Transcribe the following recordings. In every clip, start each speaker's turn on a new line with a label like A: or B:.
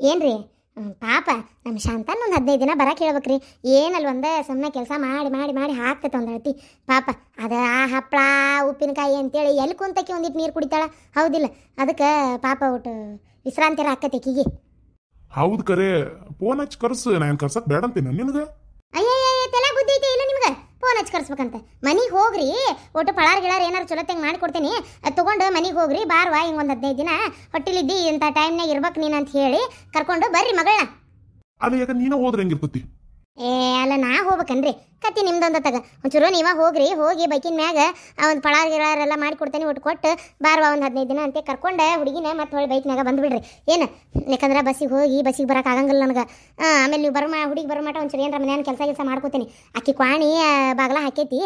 A: ಏನ್ರಿ ಪಾಪ ನಮ್ಮ ಶಾಂತನ ಒಂದು 15 ದಿನ ಬರಕ್ಕೆ ಹೇಳ್ಬೇಕ್ರಿ. ಏನಲ್ಲ ಒಂದೇ ಸುಮ್ಮನೆ ಕೆಲಸ ಮಾಡಿ ಮಾಡಿ ಮಾಡಿ ಹಾಕ್ತೈತೆ ಒಂದು ಅಳತಿ ಪಾಪ. ಅದು ಆ ಹಪ್ಪಳ ಉಪ್ಪಿನಕಾಯಿ ಅಂತೇಳಿ ಎಲ್ಲಿ ಕುಂತಕ್ಕೆ ಒಂದಿಟ್ಟು ನೀರು ಕುಡಿತಾಳ ಹೌದಿಲ್ಲ. ಅದಕ್ಕೆ ಪಾಪ ಒಟ್ಟು ವಿಶ್ರಾಂತಿರ ಹಾಕತ್ತೆ ಆಕಿಗೆ.
B: ಹೌದು ಕರೆ ಫೋನ್ ಹಚ್ಚಿ ಕರ್ಸು. ನಾನು ಕರ್ಸಕ್ ಬೇಡ ಅಂತೀನಿ ನಿನಗೆ.
A: ಅಯ್ಯಯ್ಯ ತಲೆ ಬುದ್ಧಿ ಐತೆ ಇಲ್ಲ ನಿಮ್ಗೆ? ಫೋನ್ ಹಚ್ಚಿ ಕರ್ಸ್ಬೇಕಂತ. ಮನೆಗೆ ಹೋಗ್ರಿ, ಒಟ್ಟು ಪಳಾರ್ ಗಿಳಾರ್ ಏನಾರು ಚಲೋತ್ತಂಗೆ ಮಾಡಿಕೊಡ್ತೀನಿ, ಅದು ತೊಗೊಂಡು ಮನೆಗೆ ಹೋಗ್ರಿ. ಬಾರ್ವಾ ಹಿಂಗೆ ಒಂದು 15 ದಿನ ಹೊಟ್ಟಿಲಿದ್ದಿ ಇಂಥ ಟೈಮ್ನಾಗ ಇರ್ಬೇಕು ನೀನು ಅಂತ ಹೇಳಿ ಕರ್ಕೊಂಡು ಬರ್ರಿ ಮಗಳನ್ನ.
B: ಅಲ್ಲ ಯಾಕೆ ನೀನು ಹೋದ್ರೆ ಹೆಂಗಿರ್ತತಿ?
A: ಅಲ್ಲ ನಾ ಹೋಗ್ಬೇಕನ್ರಿ ಕತ್ತಿ ನಿಮ್ದೊಂದು ತಗ ಒಂಚೂರು ನೀವ ಹೋಗ್ರಿ. ಹೋಗಿ ಬೈಕಿನ ಮ್ಯಾಗ ಒಂದು ಪಳಾರ್ ಗಿಳಾರೆಲ್ಲ ಮಾಡಿಕೊಡ್ತೇನೆ ಒಟ್ಟು ಕೊಟ್ಟು ಬಾರ್ವಾ ಒಂದು 15 ದಿನ ಅಂತ ಕರ್ಕೊಂಡು ಹುಡುಗಿನ ಮತ್ತೆ ಹೊಳ್ಳಿ ಬೈಕ್ನಾಗ ಬಂದುಬಿಡ್ರಿ. ಏನು ಯಾಕಂದ್ರೆ ಬಸ್ಸಿಗೆ ಹೋಗಿ ಬಸ್ಸಿಗೆ ಬರೋಕೆ ಆಗಂಗಿಲ್ಲ ನನಗೆ. ಆಮೇಲೆ ನೀವು ಹುಡುಗಿ ಬರೋ ಮಟ ಒಂಚೂರು ಏನಾರ ಮನೆಯನ್ನು ಕೆಲಸ ಮಾಡ್ಕೋತೀನಿ. ಅಕ್ಕಿ ಕ್ವಾಣಿ ಬಾಗ್ಲ ಹಾಕೈತಿ,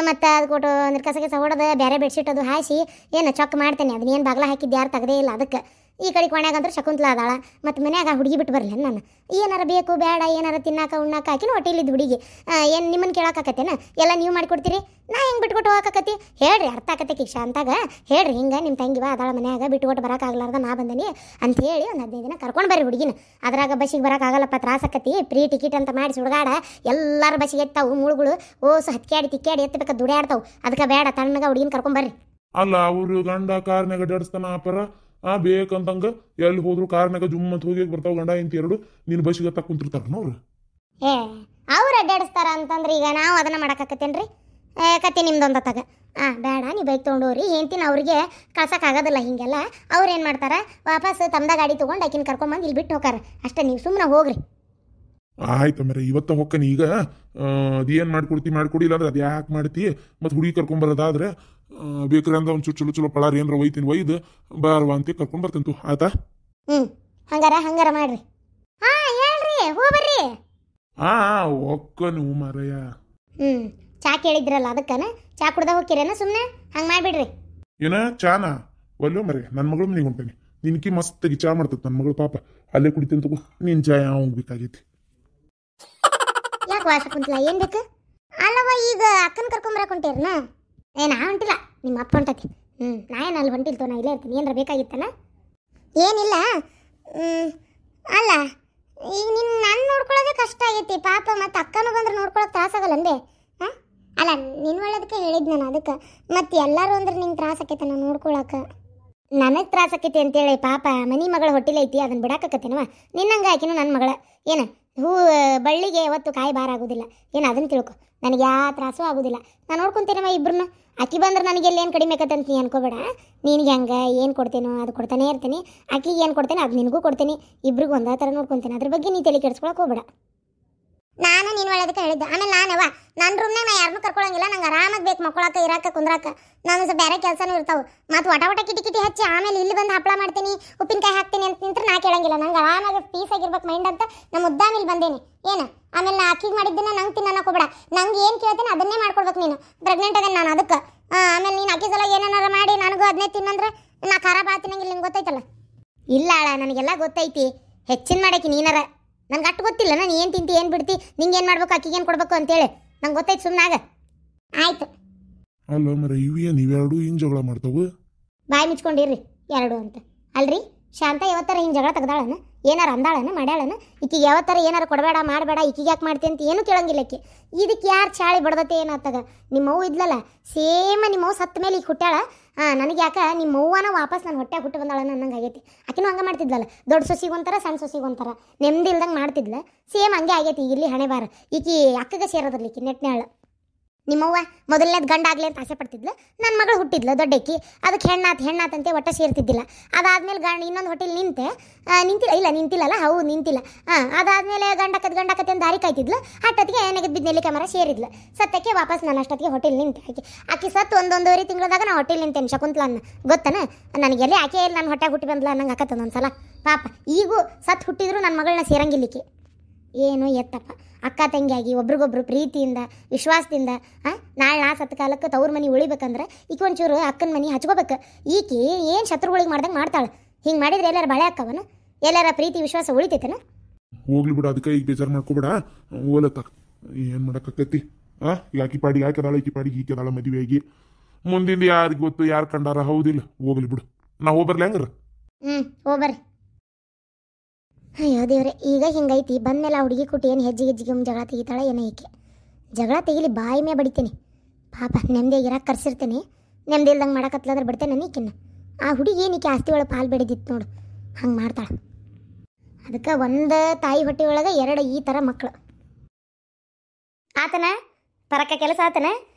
A: ಮತ್ತು ಅದು ಕೊಟ್ಟು ಒಂದು ಕಸ ಹೊಡೆದು ಬೇರೆ ಬೆಡ್ಶೀಟ್ ಅದು ಹಾಸಿ ಏನು ಚೊಕ್ ಮಾಡ್ತೇನೆ. ಅದನ್ನೇನು ಬಾಗ್ಲ ಹಾಕಿದ್ದು ಯಾರು ತೆಗದೇ ಇಲ್ಲ. ಅದಕ್ಕೆ ಈ ಕಡೆ ಕೊನೆಗಂದ್ರೆ ಶಕುಂತಲ ಅದಾಳ. ಮತ್ತು ಮನ್ಯಾಗ ಹುಡುಗಿ ಬಿಟ್ಟು ಬರಲಿ ನಾನು. ಏನಾರ ಬೇಕು ಬೇಡ ಏನಾರ ತಿನ್ನಾಕ ಉಣ್ಣಾಕ ಹಾಕಿನ ಹೊಟ್ಟೆಲಿದ್ದು ಹುಡುಗಿ ಏನು ನಿಮ್ಮನ್ನು ಕೇಳೋಕ್ಕಾಕತ್ತೇನ? ಎಲ್ಲ ನೀವು ಮಾಡಿಕೊಡ್ತೀರಿ, ನಾ ಹೆಂಗೆ ಬಿಟ್ಕೊಟ್ಟು ಹೋಗಕತ್ತಿ ಹೇಳ್ರಿ. ಅರ್ಥ ಆಕತ್ತೆ ಶಾಂತಾಗ ಹೇಳ್ರಿ. ಹಿಂಗೆ ನಿಮ್ಮ ತಂಗಿವ ಅದಾಳ ಮನ್ಯಾಗ ಬಿಟ್ಕೊಟ್ಟು ಬರೋಕ್ಕಾಗಲಾರ್ದ ನಾ ಬಂದನಿ ಅಂತ ಹೇಳಿ ಒಂದು 15 ದಿನ ಕರ್ಕೊಂಡು ಬರ್ರಿ ಹುಡುಗಿನ. ಅದ್ರಾಗ ಬಸ್ಸಿಗೆ ಬರೋಕ್ಕಾಗಲ್ಲಪ್ಪ ತ್ರಾಸಕತ್ತಿ ಫ್ರೀ ಟಿಕೆಟ್ ಅಂತ ಮಾಡಿ ಸುಡುಗಾಡ ಎಲ್ಲರೂ ಬಸ್ಸಿಗೆ ಎತ್ತಾವು ಮುಳುಗಳು ಓಸು ಹತ್ಕ್ಯಾಡಿ ತಿಕ್ಕ್ಯಾಡಿ ಎತ್ತಬೇಕು ದುಡಿಯಾಡ್ತಾವು. ಅದಕ್ಕೆ ಬೇಡ ತಣ್ಣಗ ಹುಡುಗಿನ ಕರ್ಕೊಂಬರ್ರಿ.
B: ಅಲ್ಲ ಅವರು ಗಂಡ ಕಾರ್ನಾಗ ಅಡ್ಡಾಡಿಸ್ತಾನ ಅಪರ ಬೇಕಂತಂಗ ಎಲ್ಲಿ ಹೋದ್ರು ಕಾರ್ನಾಗ ಜುಮ್ಮತ್ ಹೋಗಿ ಬರ್ತಾವ ಗಂಡ ಇಂತ ಎರಡು ನೀನು ಬಸ್ಸಿಗೆ ಹತ್ತ ಕುಂತಿರ್ತಾರ ನೋಡ್ರಿ.
A: ಅವ್ರು ಅಡ್ಡಾಡಿಸ್ತಾರ ಅಂತಂದ್ರೆ ಈಗ ನಾವು ಅದನ್ನ ಮಾಡಕ್ಕಾಕತ್ತೇನ್ರಿ? ಕತ್ತಿ ನಿಮ್ದೊಂದ ತಗ ಬೇಡ ನೀವು ಬೈಕ್ ತೊಗೊಂಡೋರಿ ಹೇಳ್ತೀನಿ. ಅವ್ರಿಗೆ ಕಳ್ಸೋಕ್ಕಾಗೋದಿಲ್ಲ ಹಿಂಗೆಲ್ಲ. ಅವ್ರು ಏನು ಮಾಡ್ತಾರ ವಾಪಸ್ ತಮ್ದ ಗಾಡಿ ತೊಗೊಂಡು ಆಕಿನ ಕರ್ಕೊಂಬಂದು ಇಲ್ಲಿ ಬಿಟ್ಟು ಹೋಗಾರ ಅಷ್ಟೇ. ನೀವು ಸುಮ್ಮನೆ ಹೋಗ್ರಿ.
B: ಆಯ್ತು ಮೇರೆ ಇವತ್ತ ಹೊಕ್ಕನಿ. ಈಗ ಅದೇನು ಮಾಡ್ಕೊಡಿಲ್ಲ ಅಂದ್ರೆ ಅದು ಯಾಕೆ ಮಾಡ್ತಿ? ಮತ್ತು ಹುಡುಗಿ ಕರ್ಕೊಂಬರೋದಾದ್ರೆ ಬೇಕ್ರಿ ಅಂದ್ರೆ ಒಂದು ಚಲೋ ಚಲೋ ಪಳಾರ್ ಏನಾರ ಒಯ್ತೀನಿ ಒಯ್ದು ಬಾರ್ವಾ ಅಂತ ಕರ್ಕೊಂಡ್ ಬರ್ತಂತು. ಆಯ್ತಾ?
A: ಹಂಗಾರ ಮಾಡ್ರಿ. ಹೇಳ್ರಿ ಹೋಗ್ಬರ್ರಿ.
B: ಒಕ್ಕ ನೀವು ಮಾರಯ್ಯ.
A: ಚಾ ಕೇಳಿದ್ರಲ್ಲ ಅದಕ್ಕನ ಚಾ ಕುಡ್ದ ಹೋಗ್ಕಿರೇನ? ಸುಮ್ಮನೆ ಹಂಗೆ ಮಾಡ್ಬಿಡ್ರಿ.
B: ಏನ ಚಾನ ಒಲ್ಲೋ ಮರೆ ನನ್ನ ಮಗಳು ಮನೆಗೆ ಹೊಂಟೇನಿ. ನಿನ್ಕಿ ಮಸ್ತಾಗಿ ಚಾ ಮಾಡ್ತೈತೆ ನನ್ನ ಮಗಳು ಪಾಪ. ಅಲ್ಲೇ ಕುಡಿತೀನಿ ತಗೋ. ನೀನು ಚಾ ಯಾವ ಬೇಕಾಗೈತಿ?
A: ಯಾಕೆ ವಾಸ ಕುಂತಲ್ಲ ಏನು ಬೇಕು? ಅಲ್ಲವ ಈಗ ಅಕ್ಕನ ಕರ್ಕೊಂಬರಕ್ಕೆ ಹೊಂಟೇರನ? ನಾ ಹೊಂಟಿಲ್ಲ, ನಿಮ್ಮ ಅಪ್ಪ ಹೊಂಟತಿ. ನಾ ಏನು ಅಲ್ಲಿ ಹೊಂಟಿಲ್ತೋ, ನಾ ಇಲ್ಲೇ ಇರ್ತೀನಿ. ಏನಾರ ಬೇಕಾಗಿತ್ತನ? ಏನಿಲ್ಲ. ಅಲ್ಲ ಈಗ ನಿನ್ನ ನಾನು ನೋಡ್ಕೊಳ್ಳೋದೇ ಕಷ್ಟ ಆಗೈತಿ ಪಾಪ. ಮತ್ತು ಅಕ್ಕನೂ ಬಂದ್ರೆ ನೋಡ್ಕೊಳಕ್ಕೆ ತ್ರಾಸಾಗಲ್ಲ ಅಂದೆ. ಅಲ್ಲ ನಿನ್ನ ಒಳ್ಳೇದಕ್ಕೆ ಹೇಳಿದ್ದು ನಾನು. ಅದಕ್ಕೆ ಮತ್ತು ಎಲ್ಲರೂ ಅಂದ್ರೆ ನಿಂಗೆ ತ್ರಾಸಕೈತೆ ನಾನು ನೋಡ್ಕೊಳಕ್ಕೆ. ನನಗೆ ತ್ರಾಸಕೈತಿ ಅಂತೇಳಿ ಪಾಪ ಮನಿ ಮಗಳ ಹೊಟ್ಟಿಲೈತಿ ಅದನ್ನು ಬಿಡಾಕತ್ತೇನವ. ನಿನ್ನಂಗೆ ಆಕಿನೂ ನನ್ನ ಮಗಳ. ಏನು ಹೂ ಬಳ್ಳಿಗೆ ಯಾವತ್ತು ಕಾಯಿ ಬಾರ ಆಗೋದಿಲ್ಲ. ಏನು ಅದನ್ನು ತಿಳ್ಕೊ. ನನಗೆ ಯಾವ ತ್ರಾಸೂ ಆಗೋದಿಲ್ಲ. ನಾನು ನೋಡ್ಕೊತೇನವ ಇಬ್ಬರನ್ನ. ಆಕಿ ಬಂದ್ರೆ ನನಗೆ ಎಲ್ಲೇನು ಕಡಿಮೆ ಆಕತ್ತಂತ ನೀ ಅನ್ಕೋಬೇಡ. ನಿನಗೆ ಹಂಗೆ ಏನು ಕೊಡ್ತೇನೋ ಅದು ಕೊಡ್ತಾನೆ ಇರ್ತೀನಿ. ಆಕಿಗೆ ಏನು ಕೊಡ್ತೇನೆ ಅದು ನಿನಗೂ ಕೊಡ್ತೀನಿ. ಇಬ್ರಿಗೂ ಒಂದೇ ಥರ ನೋಡ್ಕೊತೇನೆ. ಅದ್ರ ಬಗ್ಗೆ ನೀ ತಲೆ ಕೆಡಿಸ್ಕೊಳಕ್ಕೆ ಹೋಗ್ಬೇಡ. ನಾನು ನೀನು ಒಳ್ಳೇದಕ್ಕೆ ಹೇಳಿದ್ದೆ. ಆಮೇಲೆ ನನ್ನ ರೂಮ್ನಾಗ ನಾ ಯಾರನ್ನೂ ಕರ್ಕೊಳಂಗಿಲ್ಲ. ನಂಗೆ ಆರಾಮಾಗಿ ಬೇಕು ಮಕ್ಕಳಕ್ಕೆ ಇರಾಕ ಕುಂದ್ರಾಕ. ನಾನು ಸ್ವಲ್ಪ ಬೇರೆ ಕೆಲಸನೂ ಇರ್ತಾವೆ. ಮತ್ತು ವಟ ಕಿಟಿ ಹಚ್ಚಿ ಆಮೇಲೆ ಇಲ್ಲಿ ಬಂದು ಹಪ್ಪಳ ಮಾಡ್ತೀನಿ ಉಪ್ಪಿನಕಾಯಿ ಹಾಕ್ತೀನಿ ಅಂತ ನಿಂತ್ರೆ ನಾ ಕೇಳಂಗಿಲ್ಲ. ನಂಗೆ ಆರಾಮಾಗಿ ಪೀಸ್ ಆಗಿರ್ಬೇಕು ಮೈಂಡ್ ಅಂತ ನಮ್ಮ ಮುದ್ದಾಮಿಲ್ಲಿ ಬಂದೇನಿ. ಏನು ಆಮೇಲೆ ನಾ ಅಕ್ಕಿಗೆ ಮಾಡಿದ್ದನ್ನ ನಂಗೆ ತಿನ್ನೋಕೆ ಹೋಗ್ಬೇಡ. ನಂಗೆ ಏನು ಕೇಳ್ತೀನಿ ಅದನ್ನೇ ಮಾಡ್ಕೊಡ್ಬೇಕು ನೀನು. ಪ್ರೆಗ್ನೆಂಟ್ ಅದೇನು ನಾನು ಅದಕ್ಕೆ. ಆಮೇಲೆ ನೀನು ಅಕ್ಕಿ ಸಲ ಏನೇನಾರ ಮಾಡಿ ನನಗೂ ಅದನ್ನೇ ತಿನ್ನಂದ್ರೆ ನಾ ಖಾರ ಭಾಳ ತಿನ್ನಂಗಿಲ್ಲ. ನಿಂಗೆ ಗೊತ್ತೈತಲ್ಲ? ಇಲ್ಲ ಅಳ ನನಗೆಲ್ಲ ಗೊತ್ತೈತಿ. ಹೆಚ್ಚಿನ ಮಾಡಾಕಿ ನೀನಾರ. ನಂಗೆ ಅಷ್ಟು ಗೊತ್ತಿಲ್ಲ ನಾನು ಏನು ತಿಂತಿ ಏನು ಬಿಡ್ತಿ ನಿಂಗೆ ಏನು ಮಾಡ್ಬೇಕು ಅಕ್ಕಿಗೆ ಏನು ಕೊಡ್ಬೇಕು ಅಂತೇಳಿ ನಂಗೆ ಗೊತ್ತೈತೆ. ಸುಮ್ಮನಾಗ ಆಯ್ತು.
B: ಅಲ್ಲ ಮರ ಇವೆರಡು ಹಿಂಗೆ ಜಗಳ ಮಾಡ್ತಾವು.
A: ಬಾಯಿ ಮುಚ್ಕೊಂಡಿರ್ರಿ ಎರಡು ಅಂತ. ಅಲ್ರಿ ಶಾಂತ ಯಾವತ್ತರ ಹಿಂಗೆ ಜಗಳ ತೆಗ್ದಾಳನ? ಏನಾರ ಅಂದಾಳನ ಮಾಡ್ಯಾಳನ? ಈಕಿಗೆ ಯಾವತ್ತರ ಏನಾರು ಕೊಡಬೇಡ ಮಾಡಬೇಡ ಈಕಿಗೆ ಯಾಕೆ ಮಾಡ್ತೀನಿ ಅಂತ ಏನೂ ಕೇಳಂಗಿಲ್ಲ ಆಕೆ. ಇದಕ್ಕೆ ಯಾರು ಚಾಳಿ ಬಡ್ದತೆ ಏನಾತಾಗ? ನಿಮ್ಮವ್ವ ಇದ್ಲಲ್ಲ ಸೇಮ ನಿಮ್ಮವ್ವ ಸತ್ತ ಮೇಲೆ ಈಗ ಹುಟ್ಟಾಳ. ನನಗೆ ಯಾಕೆ ನಿಮ್ಮವ್ವನ ವಾಪಸ್ ನನ್ನ ಹೊಟ್ಟೆ ಹುಟ್ಟು ಬಂದಾಳ ಅನ್ನಂಗೆ ಆಗೈತಿ. ಆಕಿನೂ ಹಂಗೆ ಮಾಡ್ತಿದ್ಲಲ್ಲ. ದೊಡ್ಡ ಸೊಸಿಗೊಂಥರ ಸಣ್ಣ ಸೊಸಿಗೊಂಥರ ನೆಮ್ಮದಿ ಇಲ್ದಂಗೆ ಮಾಡ್ತಿದ್ಲ. ಸೇಮ್ ಹಂಗೆ ಆಗೈತಿ ಇಲ್ಲಿ ಹಣೆ ಬಾರ. ಈಕಿ ಅಕ್ಕಗೆ ಸೇರೋದ್ರಲ್ಲಿ ಈಕಿ ನೆಟ್ನಾಳ. ನಿಮ್ಮವ್ವ ಮೊದಲನೇದು ಗಂಡ ಆಗಲಿ ಅಂತ ಆಸೆ ಪಡ್ತಿದ್ಲು. ನನ್ನ ಮಗಳು ಹುಟ್ಟಿದ್ಲು ದೊಡ್ಡಕ್ಕಿ. ಅದಕ್ಕೆ ಹೆಣ್ಣಾತಂತೆ ಒಟ್ಟ ಸೇರ್ತಿದ್ದಿಲ್ಲ. ಅದಾದ್ಮೇಲೆ ಇನ್ನೊಂದು ಹೋಟೆಲ್ ನಿಂತಿಲ್ಲಲ್ಲ ಹೌದು ನಿಂತಿಲ್ಲ. ಅದಾದ್ಮೇಲೆ ಗಂಡಕತ್ತೆ ದಾರಿ ಕಾಯ್ತಿದ್ಲು. ಅಷ್ಟೊತ್ತಿಗೆ ನೆಗದ್ ಬಿದ್ದು ನೆಲ್ಲಿಕಾಯಿ ಮರ ಸೇರಿದ್ಲು. ಸತ್ತಕ್ಕೆ ವಾಪಸ್ ನಾನು ಅಷ್ಟೊತ್ತಿಗೆ ಹೋಟೆಲ್ ನಿಂತೆ. ಆಕಿ ಸತ್ತು ಒಂದೊಂದೂವರೆ ತಿಂಗಳದಾಗ ನಾನು ಹೋಟೆಲ್ ನಿಂತೇನೆ ಶಕುಂತಲನ್ನ. ಗೊತ್ತನ ನನಗೆಲ್ಲಿ ಆಕೆ ನನ್ನ ಹೊಟ್ಟೆ ಹುಟ್ಟಿ ಬಂದ್ಲ ಅನ್ನಂಗೆ ಆಕತ್ತದ ಒಂದ್ಸಲ ಪಾಪ. ಈಗೂ ಸತ್ತು ಹುಟ್ಟಿದ್ರು ನನ್ನ ಮಗಳನ್ನ ಸೇರಂಗಿಲ್ಲಿಕ್ಕೆ. ಏನು ಎತ್ತಪ್ಪ ಅಕ್ಕ ತಂಗಿಯಾಗಿ ಒಬ್ರಿಗೊಬ್ರು ಪ್ರೀತಿಯಿಂದ ವಿಶ್ವಾಸದಿಂದ ನಾಳೆ ನಾ ಸತ್ತ ಕಾಲಕ್ಕೆ ತವ್ರ ಮನೆ ಉಳಿಬೇಕಂದ್ರೆ ಈಕೆ ಒಂಚೂರು ಅಕ್ಕನ ಮನೆ ಹಚ್ಕೋಬೇಕು. ಈಕಿ ಏನು ಶತ್ರುಗಳಿಗೆ ಮಾಡ್ದಂಗೆ ಮಾಡ್ತಾಳೆ. ಹಿಂಗೆ ಮಾಡಿದ್ರೆ ಎಲ್ಲಾರು ಬಳೆ ಅಕ್ಕವನ? ಎಲ್ಲಾರ ಪ್ರೀತಿ ವಿಶ್ವಾಸ ಉಳಿತೈತನ?
B: ಹೋಗ್ಲಿ ಬಿಡು. ಅದಕ್ಕೆ ಈಗ ಬೇಜಾರು ಮಾಡ್ಕೋಬೇಡ. ಓಲತ್ತ ಏನು ಮಾಡೋಕ್ಕತ್ತಿ? ಯಾಕಿ ಪಾಡಿಗೆ ಹಾಕದಾಳ ಈಕಿ ಪಾಡಿಗೆ ಈಕೆದಾಳ ಮದುವೆಯಾಗಿ. ಮುಂದಿಂದ ಯಾರಿಗೆ ಗೊತ್ತು ಯಾರು ಕಂಡಾರ? ಹೌದಿಲ್ಲ? ಹೋಗ್ಲಿ ಬಿಡು. ನಾ ಹೋಗ್ಬರ್ಲಿ ಹಂಗಾರ?
A: ಹೋಗ್ಬರ್ರಿ. ಅಯ್ಯೋ ದೇವ್ರೆ, ಈಗ ಹಿಂಗೈತಿ ಬಂದ್ಮೇಲೆ ಆ ಹುಡುಗಿ ಕುಟ್ಟಿ ಏನು ಹೆಜ್ಜೆ ಜಗಳ ತೆಗಿತಾಳೆ ಏನೋ ಈಕೆ. ಜಗಳ ತೆಗಿಲಿ, ಬಾಯಿ ಮೇ ಬಡಿತೀನಿ. ಪಾಪ ನೆಮ್ಮದಿಯಾಗಿ ಇರಕ್ಕೆ ಕರ್ಸಿರ್ತೀನಿ, ನೆಮ್ಮದಿ ಇಲ್ದಂಗೆ ಮಾಡಕತ್ಲಾದ್ರೆ ಬಿಡ್ತೇನೆ ಈಕಿನ್ನ. ಆ ಹುಡುಗಿ ಏನೀಕೆ ಆಸ್ತಿ ಒಳಗೆ ಪಾಲು ಬೆಳೆದಿತ್ತು ನೋಡು, ಹಂಗೆ ಮಾಡ್ತಾಳೆ. ಅದಕ್ಕೆ ಒಂದು ತಾಯಿ ಹೊಟ್ಟೆ ಒಳಗೆ 2 ಈ ಥರ ಮಕ್ಕಳು. ಆತನ ಪರಕ್ಕ ಕೆಲಸ ಆತನ.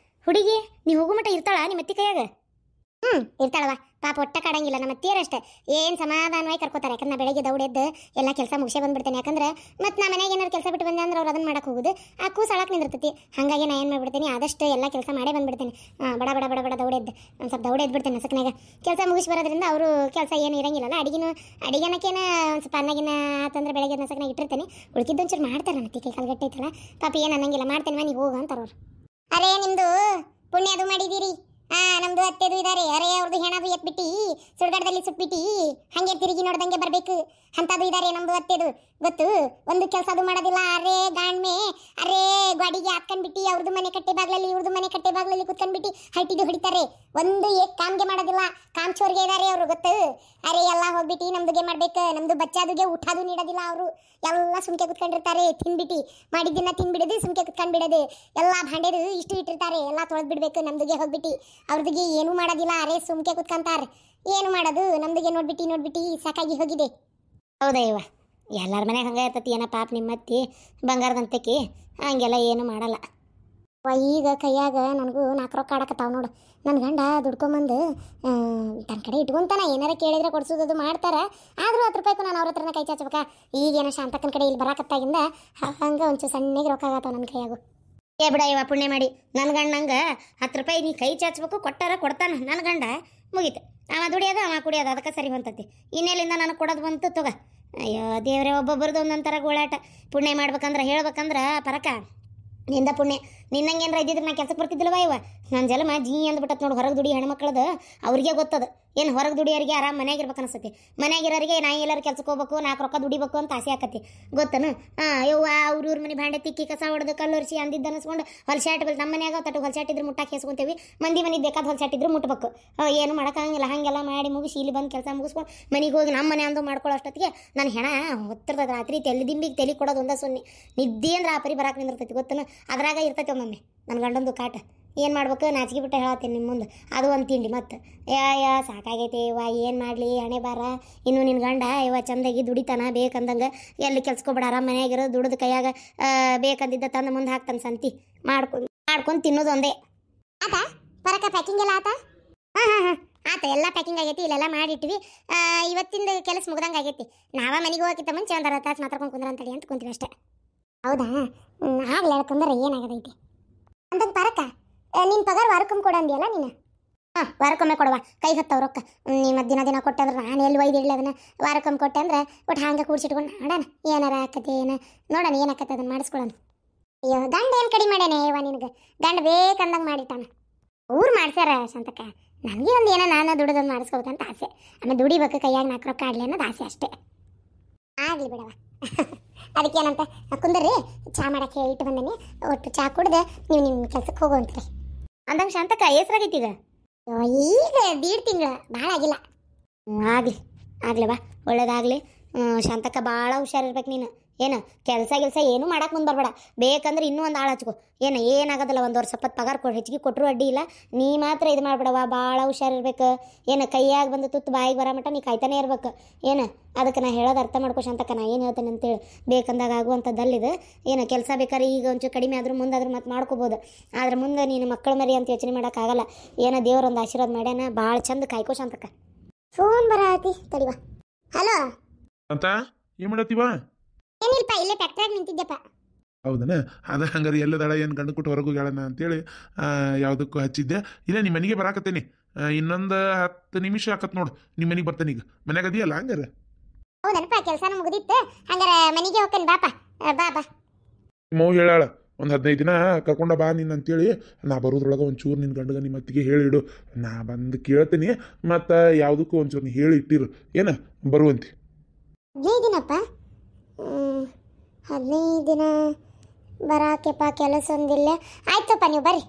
A: ಹುಡುಗಿ ನೀವು ಹೋಗೋ ಮಟ್ಟ ಇರ್ತಾಳ ನಿಮ್ಮ ಅತ್ತಿ ಕೈಯಾಗ? ಇರ್ತಾಳವ. ಪಾಪ ಒಟ್ಟ ಕಾಡಂಗಿಲ್ಲ, ನಮ್ಮ ಅತ್ತಿಯರಷ್ಟೇ ಏನು ಸಮಾಧಾನವಾಗಿ ಕರ್ಕೋತಾರೆ. ಯಾಕಂದ್ರೆ ನಾ ಬೆಳಗ್ಗೆ ದೌಡೆದ್ದು ಎಲ್ಲ ಕೆಲಸ ಮುಗಿಸೇ ಬಂದ್ಬಿಡ್ತೇನೆ. ಯಾಕಂದ್ರೆ ಮತ್ತೆ ನಾ ಮನೆಗೆ ಏನಾರು ಕೆಲಸ ಬಿಟ್ಟು ಬಂದೆ ಅಂದ್ರೆ ಅವ್ರು ಅದನ್ನು ಮಾಡಕ್ಕೆ ಹೋಗೋದು, ಆ ಕೂಸು ಅಳಕ್ಕೆ ನಿಂದಿರ್ತೈತಿ. ಹಾಗಾಗಿ ನಾ ಏನು ಮಾಡಿಬಿಡ್ತೀನಿ, ಆದಷ್ಟು ಎಲ್ಲ ಕೆಲಸ ಮಾಡೇ ಬಂದ್ಬಿಡ್ತೇನೆ. ಬಡ ಬಡ ಬಡ ಬಡ ದೌಡೆದ್ದು ಒಂದು ಸ್ವಲ್ಪ ದೌಡೆದ್ದು ಬಿಡ್ತೇನೆ ನಸಕ್ನಾಗ. ಕೆಲಸ ಮುಗಿಸಿ ಬರೋದ್ರಿಂದ ಅವರು ಕೆಲಸ ಏನು ಇರಂಗಿಲ್ಲಲ್ಲ. ಅಡಿಗೆನಕ್ಕೇನ ಒಂದು ಸ್ವಲ್ಪ ಅನ್ನಗಿನ ಆತಂದ್ರೆ ಬೆಳಗ್ಗೆ ನಸಕ್ನಾಗ ಇಟ್ಟಿರ್ತೇನೆ. ಉಳ್ಕಿದ್ದೊಂಚೂರು ಮಾಡ್ತಾರೆ. ನನ್ನ ಕೈ ಕಾಲ್ಗಟ್ಟೈತಲ್ಲ, ಪಾಪ ಏನು ಅನ್ನಂಗಿಲ್ಲ, ಮಾಡ್ತೇನೆ ನೀವು ಹೋಗ ಅಂತಾರ ಅವ್ರು. ಅರೇ ನಿಮ್ಮದು ಪುಣ್ಯ ಅದು ಮಾಡಿದ್ದೀರಿ. ನಮ್ದು ಅತ್ತೆದು ಇದಾರೆ, ಅರೆ ಅವ್ರದ್ದು ಹೆಣದು ಎತ್ಬಿಟ್ಟು ಸುಡ್ಗಾಡದಲ್ಲಿ ಸುಟ್ಬಿಟ್ಟು ಹಂಗೆ ತಿರುಗಿ ನೋಡ್ದಂಗೆ ಬರ್ಬೇಕು ಅಂತದು ಇದಾರೆ ನಮ್ದು ಅತ್ತೆದು. ಗೊತ್ತು, ಒಂದು ಕೆಲಸ ಅದು ಮಾಡೋದಿಲ್ಲ. ಅರೆ ಗಾಣ್ಮೆ, ಅರೆ ಗಾಡಿಗೆ ಹಾಕೊಂಡ್ಬಿಟ್ಟು ಅವ್ರದ್ದು ಮನೆ ಕಟ್ಟೆ ಬಾಗ್ಲಲ್ಲಿ ಇವ್ರದ್ದು ಮನೆ ಕಟ್ಟೆ ಬಾಗ್ಲಲ್ಲಿ ಕುತ್ಕೊಂಡ್ಬಿಟ್ಟು ಹಟ್ಟಿದ್ದು ಹೊಡಿತಾರೆ. ಒಂದು ಕಾಮ್ಗೆ ಮಾಡೋದಿಲ್ಲ, ಕಾಮ್ಚೋರ್ಗೆ ಇದಾರೆ ಅವರು. ಗೊತ್ತು, ಅರೆ ಎಲ್ಲ ಹೋಗ್ಬಿಟ್ಟು ನಮ್ದುಗೆ ಮಾಡ್ಬೇಕು, ನಮ್ದು ಬಚ್ಚಾದುಗೆ ಊಟದು ನೀಡೋದಿಲ್ಲ ಅವರು. ಎಲ್ಲ ಸುಮ್ಕೆ ಕುತ್ಕೊಂಡಿರ್ತಾರೆ, ತಿನ್ಬಿಟ್ಟು ಮಾಡಿದ್ದನ್ನ ತಿನ್ಬಿಡೋದು, ಸುಮ್ಕೆ ಕುತ್ಕೊಂಡ್ಬಿಡೋದು. ಎಲ್ಲ ಭಾಂಡೆದು ಇಷ್ಟು ಇಟ್ಟಿರ್ತಾರೆ, ಎಲ್ಲ ತೊಳೆದು ಬಿಡ್ಬೇಕು. ನಮ್ದುಗೆ ಹೋಗ್ಬಿಟ್ಟು ಅವ್ರದಿಗೆ ಏನೂ ಮಾಡೋದಿಲ್ಲ, ಅರೆ ಸುಮ್ಕೆ ಕುತ್ಕೊಂತಾರೆ. ಏನು ಮಾಡೋದು, ನಮ್ದುಗೆ ನೋಡ್ಬಿಟ್ಟು ಸಾಕಾಗಿ ಹೋಗಿದೆ. ಹೌದಾ ಇವ, ಎಲ್ಲರ ಮನೆಗೆ ಹಂಗೆ ಇರ್ತತಿ. ಏನೋ ಪಾಪ ನಿಮ್ಮತ್ತಿ ಬಂಗಾರದಂತಕಿ ಹಂಗೆಲ್ಲ ಏನು ಮಾಡಲ್ಲ. ಈಗ ಕೈಯಾಗ ನನಗೂ 4 ರೊಕ್ಕ ಆಡಕತ್ತಾವ ನೋಡು. ನನ್ನ ಗಂಡ ದುಡ್ಕೊಂಬಂದು ತನ್ನ ಕಡೆ ಇಟ್ಕೊಂತಾನ, ಏನಾರ ಕೇಳಿದ್ರೆ ಕೊಡ್ಸೋದು ಮಾಡ್ತಾರೆ. ಆದರೂ 10 ರೂಪಾಯಿಗೂ ನಾನು ಅವ್ರ ಹತ್ರನ ಕೈ ಚಾಚ್ಬೇಕಾ. ಈಗೇನೋ ಶಾಂತಕ್ಕನ ಕಡೆ ಇಲ್ಲಿ ಬರಾಕತ್ತಾಗಿಂದ ಹಂಗೆ ಒಂಚೂರು ಸಣ್ಣಗೆ ರೊಕ್ಕ ಆಗತ್ತಾವ ನನ್ನ ಕೈಯಾಗು. ಬಿಡ ಇವ, ಪುಣ್ಯ ಮಾಡಿ ನನ್ನ ಗಂಡ ನಂಗೆ 10 ರೂಪಾಯಿ ನೀ ಕೈ ಚಾಚ್ಬೇಕು, ಕೊಟ್ಟಾರ ಕೊಡ್ತಾನೆ ನನ್ನ ಗಂಡ. ಮುಗೀತು, ಅವ ದುಡಿಯೋದು ಅವ ಕುಡಿಯೋದು, ಅದಕ್ಕೆ ಸರಿ ಹೊಂತತಿ. ಇನ್ನೇಲಿಂದ ನನಗೆ ಕೊಡೋದು ಬಂತು ತಗೋ. ಅಯ್ಯೋ ದೇವರೇ, ಒಬ್ಬೊಬ್ಬರದು ಒಂದೊಂಥರ ಗೋಳಾಟ. ಪುಣ್ಯ ಮಾಡ್ಬೇಕಂದ್ರೆ ಹೇಳ್ಬೇಕಂದ್ರೆ ಪರಕ ನಿಂದ ಪುಣ್ಯ. ನಿನ್ನಂಗೇನಾರ ಇದ್ದಿದ್ರೆ ನಾ ಕೆಲಸಕ್ಕೆ ಬರ್ತಿದ್ದಿಲ್ಲವ ಇವ. ನನ್ನ ಜಲಮ ಜೀ ಅಂದ್ಬಿಟ್ಟತ್ ನೋಡು. ಹೊರಗೆ ದುಡಿ ಹೆಣ್ಮಕ್ಳದು ಅವ್ರಿಗೆ ಗೊತ್ತದು. ಏನು ಹೊರಗೆ ದುಡಿಯೋರಿಗೆ ಆರಾಮ್ ಮನೆಯಾಗಿರ್ಬೇಕು ಅನಿಸ್ತತಿ. ಮನೆಯಾಗಿರೋರಿಗೆ ನಾ ಎಲ್ಲರೂ ಕೆಲ್ಸಕ್ಕೆ ಹೋಗ್ಬೇಕು, 4 ರೊಕ್ಕ ದುಡಿಬೇಕು ಅಂತ ಆಸೆ ಆಕತಿ. ಗೊತ್ತನು? ಯವ್ವ ಅವ್ರ ಮನೆ ಭಾಂಡೆ ತಿಕ್ಕಿ ಕಸ ಹೊಡೆದು ಕಲ್ಲೊರಿಸಿ ಅಂದಿದ್ದು ಅನಿಸ್ಕೊಂಡು ಹೊಲಸಾಟ್ ಬಲ್ ನಮ್ಮ ಮನ್ಯಾಗ ತಟ್ಟು ಹೊಲಸಾಟಿದ್ರು ಮುಟ್ಟಾಕಿ ಹೇಸ್ಕೊಂತೇವಿ. ಮಂದಿ ಮನೆಗೆ ಬೇಕಾದ ಹೊಲಸಾಟಿದ್ರು ಮುಟ್ಬೇಕು. ಏನು ಮಾಡೋಕ್ಕಾಗಂಗಿಲ್ಲ. ಹಾಗೆಲ್ಲ ಮಾಡಿ ಮುಗಿಸಿ ಇಲ್ಲಿ ಬಂದು ಕೆಲಸ ಮುಗಿಸ್ಕೊಂಡು ಮನೆಗೆ ಹೋಗಿ ನಮ್ಮ ಮನೆ ಅಂದು ಮಾಡ್ಕೊಳ್ಳೋ ಅಷ್ಟೊತ್ತಿಗೆ ನನ್ನ ಹೆಣ ಹೊತ್ತಿರ್ತದೆ. ರಾತ್ರಿ ದಿಂಬಿಗೆ ತಲೆ ಕೊಡೋದು ಒಂದ ಸುನ್ನಿ. ನಿದ್ದೆ ಅಂದ್ರೆ ಆ ಪರಿ ಬರಾಕ್ ನಿಂದಿರ್ತೈತಿ. ಗೊತ್ತನು? ಅದ್ರಾಗ ಇರ್ತೈತಿ ಒಮ್ಮೊಮ್ಮೆ ನನ್ನ ಗಂಡಂದು ಕಾಟ. ಏನು ಮಾಡ್ಬೇಕು, ನಾಚಿಕೆ ಬಿಟ್ಟು ಹೇಳತ್ತೀನಿ ನಿಮ್ಮ ಮುಂದೆ. ಅದು ಒಂದು ತಿಂಡಿ ಮತ್ತು ಯಾ ಸಾಕಾಗೈತಿ ಇವ, ಏನು ಮಾಡಲಿ ಹಣೆ ಬಾರ. ಇನ್ನು ನಿನ್ನ ಗಂಡ ಇವ ಚಂದಾಗಿ ದುಡಿತಾನ ಬೇಕಂದಂಗೆ. ಎಲ್ಲಿ ಕೆಲ್ಸ್ಕೊಬೇಡ, ಆರಾಮ ಮನೆಯಾಗಿರೋ ದುಡ್ದು ಕೈಯಾಗ ಬೇಕಂದಿದ್ದ ತಂದು ಮುಂದೆ ಹಾಕ್ತಾನೆ ಸಂತಿ. ಮಾಡ್ಕೊಂಡು ತಿನ್ನೋದು ಒಂದೇ. ಆತ ಪರಕ ಪ್ಯಾಕಿಂಗ್ ಎಲ್ಲ ಆತ? ಹಾಂ ಆತ, ಎಲ್ಲ ಪ್ಯಾಕಿಂಗ್ ಆಗೈತಿ. ಇಲ್ಲೆಲ್ಲ ಮಾಡಿಟ್ವಿ. ಇವತ್ತಿಂದ ಕೆಲಸ ಮುಗ್ದಂಗೆ ಆಗೈತಿ. ನಾವ ಮನೆಗೆ ಹೋಗಕ್ಕಿಂತ ಮುಂಚೆ ಒಂದು 1/2 ತಾಸು ಮಾತಾಡ್ಕೊಂಡು ಕುಂದ್ರಂತಡಿ ಅಂತ ಕುಂತೀವಿ ಅಷ್ಟೇ. ಹೌದಾ? ಆಗ್ಲಿ ಹೇಳ್ಕೊಂಡ್ರೆ ಏನಾಗದೈತಿ ಅಂತಂದು ಪರಕ. ನಿನ್ನ ಪಗಾರ ವಾರಕ್ಕೊಮ್ಮೆ ಕೊಡಂದಿಯಲ್ಲ ನೀನು? ವಾರಕ್ಕೊಮ್ಮೆ ಕೊಡುವ. ಕೈ ಹತ್ತವ ರೊಕ್ಕ ನಿಮ್ಮ ದಿನ ಕೊಟ್ಟಂದ್ರೆ ನಾನು ಎಲ್ಲಿ ಒಯ್ದು ಇಡಲಿ ಅದನ್ನು. ವಾರಕ್ಕೊಮ್ಮೆ ಕೊಟ್ಟೆ ಅಂದ್ರೆ ಒಟ್ಟು ಹಂಗೆ ಕೂಡ್ಸಿಟ್ಕೊಂಡು ಮಾಡೋಣ. ಏನಾರ ಆಕತಿ ಏನು ನೋಡೋಣ, ಏನಾಕತ್ತೆ ಅದನ್ನು ಮಾಡಿಸ್ಕೊಳೋಣ. ಅಯ್ಯೋ ಗಂಡ ಏನು ಕಡಿಮೆ ಮಾಡ್ಯಾನೆ ಇವ ನಿನಗೆ. ಗಂಡ ಬೇಕಂದಂಗೆ ಮಾಡಿಟ್ಟಾನ. ಊರು ಮಾಡ್ಸ್ಯಾರ ಶಾಂತಕ್ಕ. ನನಗೆ ಒಂದು ಏನೋ ನಾನು ದುಡಿದೊಂದು ಮಾಡಿಸ್ಕೋಬೇಕಂತ ಆಸೆ. ಆಮೇಲೆ ದುಡಿಬೇಕು, ಕೈಯಾಗ 4 ರೊಕ್ಕ ಆಡಲಿ ಅನ್ನೋದು ಆಸೆ ಅಷ್ಟೇ. ಆಗಲಿ ಬಿಡವ. ಅದಕ್ಕೇನಂತ ಕುಂದರ್ರಿ, ಚಹಾ ಮಾಡಕ್ಕೆ ಇಟ್ಟು ಬಂದನಿ. ಒಟ್ಟು ಚಹಾ ಕುಡ್ದೆ ನೀವು ನಿಮ್ಮ ಕೆಲ್ಸಕ್ಕೆ ಹೋಗುವಂತ್ರಿ ಅಂದಂಗೆ. ಶಾಂತಕ್ಕ ಹೆಸ್ರಾಗೈತಿ ಈಗ? ಈಗ 1.5 ತಿಂಗಳು, ಭಾಳ ಆಗಿಲ್ಲ. ಆಗ್ಲಿ ಬಾ, ಒಳ್ಳೇದಾಗಲಿ. ಶಾಂತಕ್ಕ ಭಾಳ ಹುಷಾರಿರ್ಬೇಕು ನೀನು. ಏನು ಕೆಲಸ ಏನೂ ಮಾಡಕ್ಕೆ ಮುಂದೆ ಬರಬೇಡ. ಬೇಕಂದ್ರೆ ಇನ್ನೂ ಒಂದು ಆಳು ಹಚ್ಕೊ. ಏನಾಗೋದಿಲ್ಲ. 1 ವರ್ಷ ಸ್ವಲ್ಪ ಪಗಾರ ಹೆಚ್ಚಿಗೆ ಕೊಟ್ಟರು ಅಡ್ಡಿ ಇಲ್ಲ. ನೀ ಮಾತ್ರ ಇದು ಮಾಡ್ಬೇಡವ, ಭಾಳ ಹುಷಾರಿರ್ಬೇಕು. ಏನು ಕೈಯಾಗ ಬಂದು ತುತ್ತು ಬಾಯಿಗೆ ಬರೋ ಮಟ್ಟ ನೀ ಕಾಯ್ತಾನೆ ಇರ್ಬೇಕು. ಏನು ಅದಕ್ಕೆ ನಾ ಹೇಳೋದು ಅರ್ಥ ಮಾಡ್ಕೊ ಶಾಂತಕ್ಕ. ನಾ ಏನು ಹೇಳ್ತೇನೆ ಅಂತೇಳಿ ಬೇಕಂದಾಗ ಆಗುವಂಥದ್ದಲ್ಲಿದು. ಏನು ಕೆಲಸ ಬೇಕಾದ್ರೆ ಈಗ ಒಂಚೂರು ಕಡಿಮೆ ಆದರೂ ಮುಂದಾದ್ರೂ ಮತ್ತೆ ಮಾಡ್ಕೋಬೋದು. ಆದ್ರೆ ಮುಂದೆ ನೀನು ಮಕ್ಕಳು ಮರಿ ಅಂತ ಯೋಚನೆ ಮಾಡೋಕ್ಕಾಗಲ್ಲ. ಏನೋ ದೇವ್ರೊಂದು ಆಶೀರ್ವಾದ ಮಾಡ್ಯಾನ, ಭಾಳ ಚಂದ ಕಾಯ್ಕೋ ಶಾಂತಕ್ಕ. ಫೋನ್ ಬರತಿ ತಡಿವಾ. ಹಲೋ
B: ಅಂತ ಏನು ಮಾಡತ್ತೀವ?
A: ಏನಿಲ್ಪ, ಇಲ್ಲೇ ಟ್ಯಾಕ್ಟ್ರಾಗ ನಿಂತಿದ್ದೆಪ್ಪ.
B: ಹೌದನ? ಅದ ಹಂಗಾರೆ ಎಲ್ಲದಾಳ ಏನು ಗಂಡು ಕೊಟ್ಟು ಹೊರಗೆ ಹೋಗ್ಯಾಳನ ಅಂತೇಳಿ ಯಾವುದಕ್ಕೂ ಹಚ್ಚಿದ್ದೆ. ಇಲ್ಲ ನಿಮ್ಮ ಮನೆಗೆ ಬರಾಕತ್ತೇನಿ. ಇನ್ನೊಂದು 10 ನಿಮಿಷ ಆಕತ್ ನೋಡು, ನಿಮ್ಮ ಮನೆಗೆ ಬರ್ತೇನೆ. ಈಗ ಮನ್ಯಾಗ ಅದೀಯಲ್ಲ ಹಂಗಾರೆ?
A: ಹೌದನಪ್ಪ, ಕೆಲಸನ ಮುಗಿದಿತ್ತು. ಹಂಗಾರೆ ಮನೆಗೆ ಹೋಗ್ತೇನೆ, ಬಾಪ. ಬಾ.
B: ಮೌ ಹೇಳಾಳ ಒಂದು 15 ದಿನ ಕರ್ಕೊಂಡ ಬಾ ನೀನು ಅಂತೇಳಿ. ನಾ ಬರೋದ್ರೊಳಗೆ ಒಂಚೂರು ನಿನ್ನ ಗಂಡಗ ನಿಮ್ಮ ಅತ್ತಿಗೆ ಹೇಳಿಡು. ನಾ ಬಂದು ಕೇಳ್ತೀನಿ. ಮತ್ತು ಯಾವುದಕ್ಕೂ ಒಂಚೂರು ಹೇಳಿ ಇಟ್ಟಿರು. ಏನ ಬರುವಂತಿ?
A: 15 ದಿನಪ್ಪ? 15 ದಿನ ಬರಾಕೆಪ್ಪ, ಕೆಲಸ ಒಂದಿಲ್ಲ. ಆಯ್ತಪ್ಪ, ನೀವು ಬರ್ರಿ,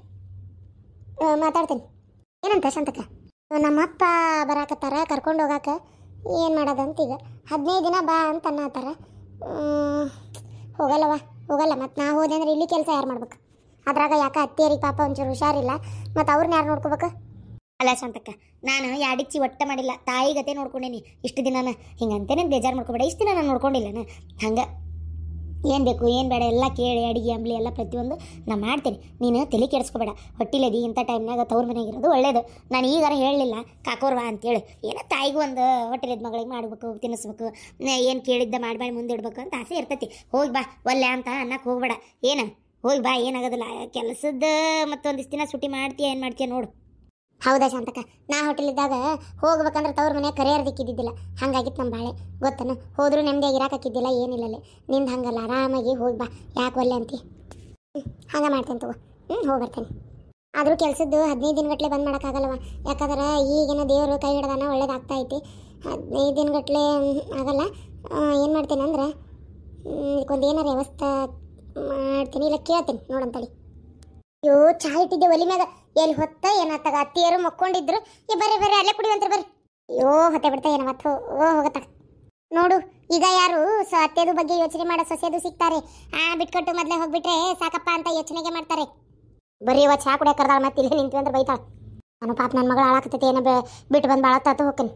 A: ಮಾತಾಡ್ತೀನಿ. ಏನಂತ ಶಾಂತಕ್ಕ? ನಮ್ಮಪ್ಪ ಬರಾಕತ್ತಾರ ಕರ್ಕೊಂಡು ಹೋಗಾಕ. ಏನು ಮಾಡೋದಂತ ಈಗ 15 ದಿನ ಬಾ ಅಂತ ಅನ್ನತ್ತಾರ. ಹೋಗಲ್ಲವ ಹೋಗಲ್ಲ. ಮತ್ತು ನಾ ಹೋದೆ ಅಂದ್ರೆ ಇಲ್ಲಿ ಕೆಲಸ ಯಾರು ಮಾಡ್ಬೇಕು? ಅದ್ರಾಗ ಯಾಕೆ ಅತ್ತಿಯರಿಗೆ ಪಾಪ ಒಂಚೂರು ಹುಷಾರಿಲ್ಲ, ಮತ್ತು ಅವ್ರನ್ನ ಯಾರು ನೋಡ್ಕೋಬೇಕು? ಅಲ್ಲ ಶಾಂತಕ್ಕ, ನಾನು ಯಾಡಿಚ್ಚಿ ಒಟ್ಟ ಮಾಡಿಲ್ಲ, ತಾಯಿ ಗತೆ ನೋಡ್ಕೊಂಡೇನಿ ಇಷ್ಟು ದಿನ. ಹಿಂಗಂತೇನೆ ಬೇಜಾರು ಮಾಡ್ಕೊಬೇಡ, ಇಷ್ಟು ದಿನ ನಾನು ನೋಡ್ಕೊಂಡಿಲ್ಲ. ಹಂಗೆ ಏನು ಬೇಕು ಏನು ಬೇಡ ಎಲ್ಲ ಕೇಳಿ ಅಡುಗೆ ಅಂಬ್ಲಿ ಎಲ್ಲ ಪ್ರತಿಯೊಂದು ನಾನು ಮಾಡ್ತೀನಿ. ನೀನು ತಲೆ ಕೆಡಿಸ್ಕೋಬೇಡ. ಹೊಟ್ಟಿಲದಿ ಇಂಥ ಟೈಮ್ನಾಗ ತವ್ರ ಮನೆಗೆ ಇರೋದು ಒಳ್ಳೇದು. ನಾನು ಈಗಾರ ಹೇಳಲಿಲ್ಲ ಕಾಕೋರ್ವಾ ಅಂತೇಳಿ. ಏನೋ ತಾಯಿಗೂ ಒಂದು ಹೊಟ್ಟಿಲಿದ್ದ ಮಗಳಿಗೆ ಮಾಡಬೇಕು, ತಿನ್ನಿಸ್ಬೇಕು, ಏನು ಕೇಳಿದ್ದ ಮಾಡಬೇಡ ಮುಂದಿಡ್ಬೇಕು ಅಂತ ಆಸೆ ಇರ್ತೈತಿ. ಹೋಗಿ ಬಾ ಒಲ್ಲೆ ಅಂತ ಅನ್ನಕ್ಕೆ ಹೋಗ್ಬೇಡ. ಏನು ಹೋಗಿ ಬಾ, ಏನಾಗೋದಿಲ್ಲ. ಕೆಲಸದ ಮತ್ತೊಂದಿಷ್ಟು ದಿನ ಸುಟ್ಟಿ ಮಾಡ್ತೀಯ ಏನು ಮಾಡ್ತೀಯ ನೋಡು. ಹೌದಾ ಶಾಂತಕ್ಕ, ನಾ ಹೋಟೆಲಿದ್ದಾಗ ಹೋಗ್ಬೇಕಂದ್ರೆ ತವ್ರ ಮನೆ ಕರೆಯೋದಕ್ಕಿದ್ದಿದ್ದಿಲ್ಲ. ಹಂಗಾಗಿತ್ತು ನಮ್ಮ ಬಾಳೆ ಗೊತ್ತನ. ಹೋದ್ರೂ ನೆಮ್ಮದಿಯಾಗಿ ಇರಾಕಿದ್ದಿಲ್ಲ, ಏನಿಲ್ಲಲ್ಲಿ. ನಿಂದು ಹಂಗಲ್ಲ, ಆರಾಮಾಗಿ ಹೋಗಿ ಬಾ. ಯಾಕೆ ಒಲ್ಲೆ ಅಂತಿ? ಹಂಗೆ ಮಾಡ್ತೇನೆ ತಗೋ. ಹೋಗಿ ಬರ್ತೇನೆ. ಆದರೂ ಕೆಲಸದ್ದು 15 ದಿನಗಟ್ಟಲೆ ಬಂದ್ ಮಾಡೋಕ್ಕಾಗಲ್ಲವ. ಯಾಕಂದ್ರೆ ಈಗಿನ ದೇವರು ಕೈ ಹಿಡ್ದಾನ, ಒಳ್ಳೇದಾಗ್ತಾ ಐತಿ. 15 ದಿನಗಟ್ಟಲೆ ಆಗಲ್ಲ. ಏನು ಮಾಡ್ತೇನೆ ಅಂದ್ರೆ ಇದಕ್ಕೊಂದು ಏನಾರು ವ್ಯವಸ್ಥೆ ಮಾಡ್ತೀನಿ, ಇಲ್ಲ ಕೇಳ್ತೀನಿ ನೋಡಂತಳಿ. ಅಯ್ಯೋ ಚಾ ಇಟ್ಟಿದ್ದೆ ಒಲಿ ಮ್ಯಾಗ, ಎಲ್ಲಿ ಹೊತ್ತ ಏನಾತಾಗ ಅತ್ತಿಯರು ಮಕ್ಕೊಂಡಿದ್ರು. ಬರ್ರಿ ಬರ್ರಿ ಅಲ್ಲೇ ಕುಡಿಯುವಂತ್ರಿ ಬರ್ರಿ. ಅಯ್ಯೋ ಹೊತ್ತೆ ಬಿಡ್ತಾ ಏನ ಮತ್ತು ಹೋಗತ್ತ ನೋಡು. ಈಗ ಯಾರು ಅತ್ತೆದು ಬಗ್ಗೆ ಯೋಚನೆ ಮಾಡೋ ಸೊಸೆದು ಸಿಗ್ತಾರೆ. ಬಿಟ್ಕೊಟ್ಟು ಮೊದಲೇ ಹೋಗ್ಬಿಟ್ರೆ ಸಾಕಪ್ಪ ಅಂತ ಯೋಚನೆಗೆ ಮಾಡ್ತಾರೆ. ಬರೀ ಚಾ ಕುಡಿಯಕ್ಕೆ ಕರ್ದಾಳ, ಮತ್ತೆ ಇಲ್ಲೇ ನಿಂತು ಅಂದ್ರೆ ಬೈತಾಳ. ನಾನು ಪಾಪ ನನ್ನ ಮಗಳು ಹಾಳಾಕತ್ತೈತೆ, ಏನೋ ಬಿಟ್ಟು ಬಂದು ಬಾಳತ್ತಾತು ಹೋಗ್ತೀನಿ.